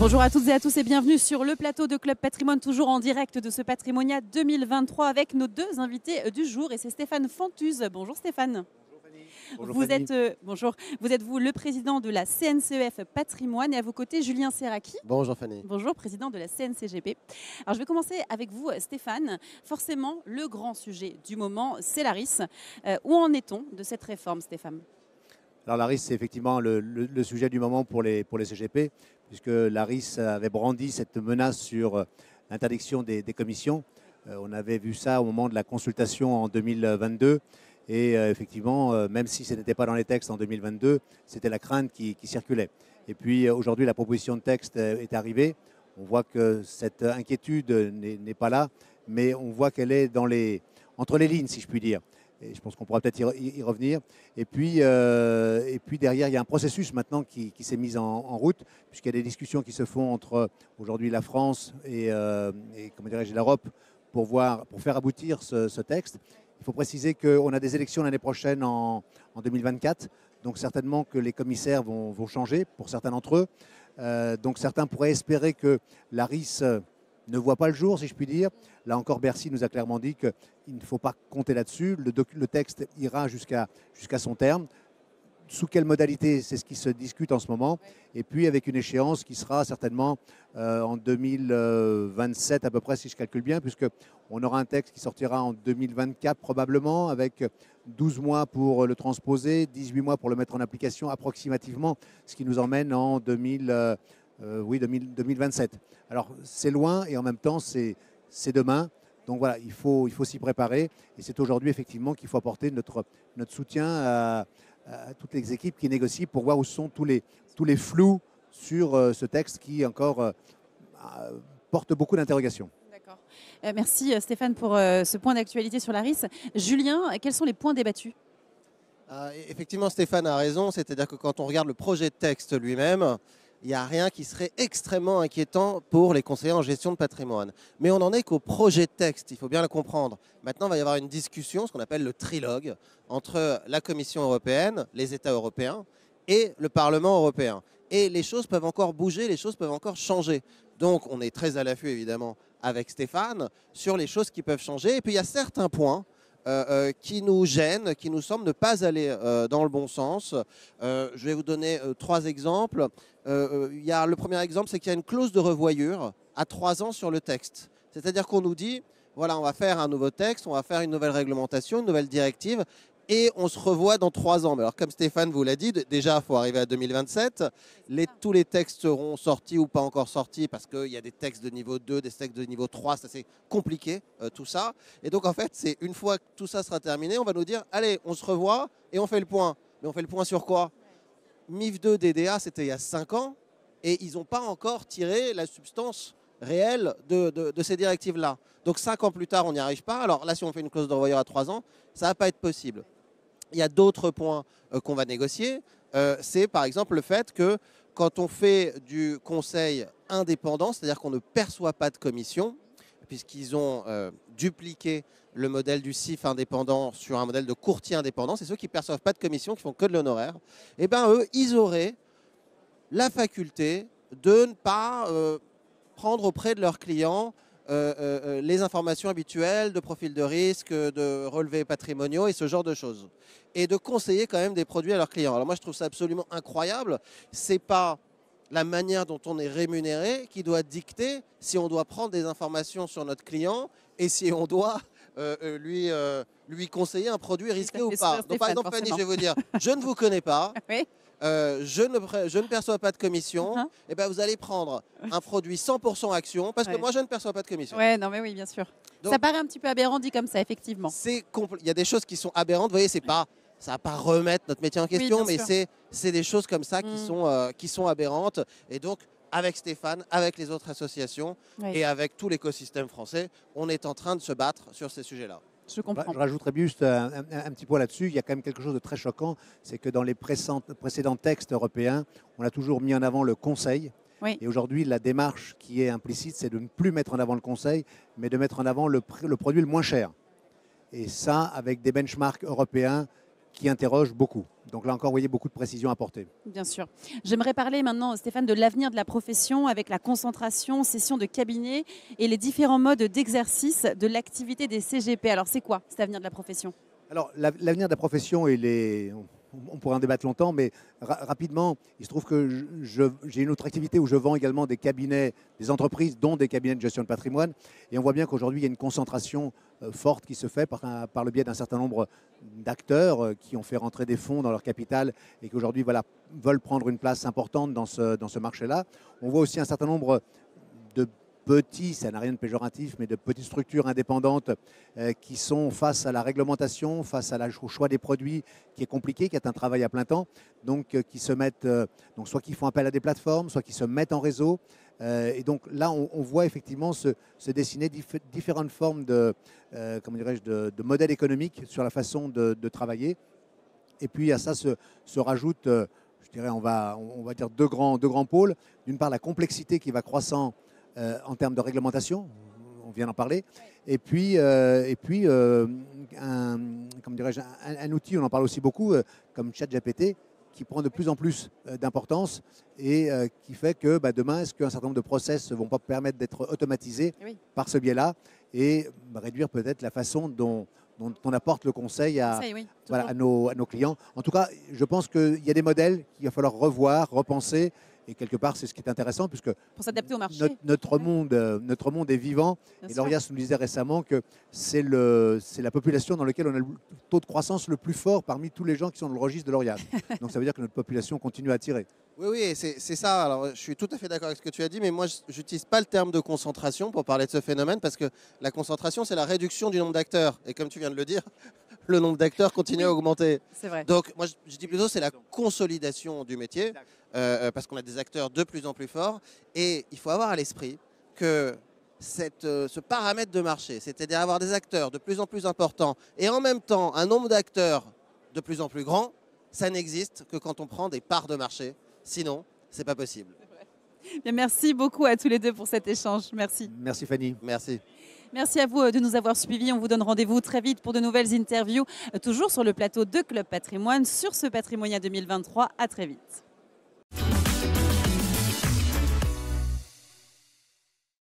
Bonjour à toutes et à tous et bienvenue sur le plateau de Club Patrimoine, toujours en direct de ce Patrimonia 2023 avec nos deux invités du jour et c'est Stéphane Fantuz. Bonjour Stéphane. Bonjour Vous Fanny. êtes, bonjour, vous êtes le président de la CNCEF Patrimoine et à vos côtés Julien Serraki. Bonjour Fanny. Bonjour, président de la CNCGP. Alors je vais commencer avec vous Stéphane. Forcément, le grand sujet du moment, c'est la RIS. Où en est-on de cette réforme Stéphane ? Alors la RIS, c'est effectivement le sujet du moment pour les CGP, puisque la RIS avait brandi cette menace sur l'interdiction des commissions. On avait vu ça au moment de la consultation en 2022. Et effectivement, même si ce n'était pas dans les textes en 2022, c'était la crainte qui circulait. Et puis aujourd'hui, la proposition de texte est arrivée. On voit que cette inquiétude n'est pas là, mais on voit qu'elle est entre les lignes, si je puis dire. Et je pense qu'on pourra peut-être y revenir. Et puis derrière, il y a un processus maintenant qui s'est mis en route, puisqu'il y a des discussions qui se font entre aujourd'hui la France et comment dirais-je, l'Europe pour faire aboutir ce texte. Il faut préciser qu'on a des élections l'année prochaine en 2024, donc certainement que les commissaires vont changer pour certains d'entre eux. Donc certains pourraient espérer que la RIS ne voit pas le jour, si je puis dire. Là encore, Bercy nous a clairement dit qu'il ne faut pas compter là-dessus. Le texte ira jusqu'à son terme. Sous quelle modalité, c'est ce qui se discute en ce moment. Et puis avec une échéance qui sera certainement en 2027 à peu près, si je calcule bien, puisqu'on aura un texte qui sortira en 2024 probablement, avec 12 mois pour le transposer, 18 mois pour le mettre en application approximativement, ce qui nous emmène en 2027. Alors c'est loin et en même temps c'est demain. Donc voilà, il faut s'y préparer. Et c'est aujourd'hui effectivement qu'il faut apporter notre soutien à toutes les équipes qui négocient pour voir où sont tous les flous sur ce texte qui encore porte beaucoup d'interrogations. D'accord. Merci Stéphane pour ce point d'actualité sur la RIS. Julien, quels sont les points débattus ? Effectivement, Stéphane a raison, c'est-à-dire que quand on regarde le projet de texte lui-même, il n'y a rien qui serait extrêmement inquiétant pour les conseillers en gestion de patrimoine. Mais on n'en est qu'au projet de texte, il faut bien le comprendre. Maintenant, il va y avoir une discussion, ce qu'on appelle le trilogue, entre la Commission européenne, les États européens et le Parlement européen. Et les choses peuvent encore bouger, les choses peuvent encore changer. Donc, on est très à l'affût, évidemment, avec Stéphane, sur les choses qui peuvent changer. Et puis, il y a certains points qui nous gênent, qui nous semblent ne pas aller dans le bon sens. Je vais vous donner 3 exemples. Le premier exemple, c'est qu'il y a une clause de revoyure à 3 ans sur le texte. C'est-à-dire qu'on nous dit, voilà, on va faire un nouveau texte, on va faire une nouvelle réglementation, une nouvelle directive, et on se revoit dans 3 ans. Mais alors, comme Stéphane vous l'a dit, déjà, il faut arriver à 2027. Tous les textes seront sortis ou pas encore sortis parce qu'il y a des textes de niveau 2, des textes de niveau 3. Ça, c'est compliqué, tout ça. Et donc, en fait, c'est une fois que tout ça sera terminé, on va nous dire, allez, on se revoit et on fait le point. Mais on fait le point sur quoi ? MIF 2 DDA, c'était il y a 5 ans. Et ils n'ont pas encore tiré la substance réelle de ces directives-là. Donc, 5 ans plus tard, on n'y arrive pas. Alors là, si on fait une clause de revoyure à 3 ans, ça ne va pas être possible. Il y a d'autres points qu'on va négocier. C'est par exemple le fait que quand on fait du conseil indépendant, c'est-à-dire qu'on ne perçoit pas de commission, puisqu'ils ont dupliqué le modèle du CIF indépendant sur un modèle de courtier indépendant, c'est ceux qui ne perçoivent pas de commission, qui font que de l'honoraire, et bien eux, ils auraient la faculté de ne pas prendre auprès de leurs clients les informations habituelles de profil de risque, de relevés patrimoniaux et ce genre de choses. Et de conseiller quand même des produits à leurs clients. Alors moi, je trouve ça absolument incroyable. Ce n'est pas la manière dont on est rémunéré qui doit dicter si on doit prendre des informations sur notre client et si on doit lui conseiller un produit risqué ou pas. Donc par exemple, Fanny, je vais vous dire, je ne vous connais pas. Oui. Je ne perçois pas de commission, et ben vous allez prendre un produit 100% action, parce que moi je ne perçois pas de commission. Ouais, non mais oui, bien sûr. Donc, ça paraît un petit peu aberrant dit comme ça, effectivement. Il y a des choses qui sont aberrantes, vous voyez, ça ne va pas remettre notre métier en question, mais c'est des choses comme ça qui sont aberrantes. Et donc, avec Stéphane, avec les autres associations et avec tout l'écosystème français, on est en train de se battre sur ces sujets-là. Je comprends. Je rajouterais juste un petit point là-dessus. Il y a quand même quelque chose de très choquant, c'est que dans les précédents textes européens, on a toujours mis en avant le Conseil. Oui. Et aujourd'hui, la démarche qui est implicite, c'est de ne plus mettre en avant le Conseil, mais de mettre en avant le produit le moins cher. Et ça, avec des benchmarks européens qui interroge beaucoup. Donc là encore, vous voyez, beaucoup de précisions apportées. Bien sûr. J'aimerais parler maintenant, Stéphane, de l'avenir de la profession avec la concentration, session de cabinet et les différents modes d'exercice de l'activité des CGP. Alors, c'est quoi cet avenir de la profession? Alors, l'avenir de la profession, on pourrait en débattre longtemps, mais rapidement, il se trouve que j'ai une autre activité où je vends également des cabinets, des entreprises, dont des cabinets de gestion de patrimoine. Et on voit bien qu'aujourd'hui, il y a une concentration forte qui se fait par le biais d'un certain nombre d'acteurs qui ont fait rentrer des fonds dans leur capital et qui aujourd'hui veulent prendre une place importante dans ce marché-là. On voit aussi un certain nombre de petits, ça n'a rien de péjoratif, mais de petites structures indépendantes qui sont face à la réglementation, face au choix des produits qui est compliqué, qui est un travail à plein temps, donc qui se mettent, soit qui font appel à des plateformes, soit qui se mettent en réseau. Et donc là, on voit effectivement se dessiner différentes formes de modèles économiques sur la façon de travailler. Et puis à ça se rajoute, je dirais, on va dire deux grands pôles. D'une part, la complexité qui va croissant en termes de réglementation, on vient d'en parler, et puis un outil, on en parle aussi beaucoup, comme ChatGPT, qui prend de plus en plus d'importance et qui fait que demain, est-ce qu'un certain nombre de process ne vont pas permettre d'être automatisés par ce biais-là et réduire peut-être la façon dont on apporte le conseil à nos clients. En tout cas, je pense qu'il y a des modèles qu'il va falloir revoir, repenser. Et quelque part, c'est ce qui est intéressant, puisque pour s'adapter au marché. Notre monde est vivant. Bien et Laurias nous disait récemment que c'est la population dans laquelle on a le taux de croissance le plus fort parmi tous les gens qui sont dans le registre de Laurias. Donc ça veut dire que notre population continue à attirer. Oui, c'est ça. Alors, je suis tout à fait d'accord avec ce que tu as dit, mais moi, je n'utilise pas le terme de concentration pour parler de ce phénomène, parce que la concentration, c'est la réduction du nombre d'acteurs. Et comme tu viens de le dire, le nombre d'acteurs continue à augmenter. C'est vrai. Donc, moi, je dis plutôt c'est la consolidation du métier, parce qu'on a des acteurs de plus en plus forts. Et il faut avoir à l'esprit que ce paramètre de marché, c'est-à-dire avoir des acteurs de plus en plus importants et en même temps un nombre d'acteurs de plus en plus grand, ça n'existe que quand on prend des parts de marché. Sinon, ce n'est pas possible. Bien, merci beaucoup à tous les deux pour cet échange. Merci. Merci Fanny. Merci. Merci à vous de nous avoir suivis. On vous donne rendez-vous très vite pour de nouvelles interviews, toujours sur le plateau de Club Patrimoine, sur ce Patrimonia 2023. À très vite.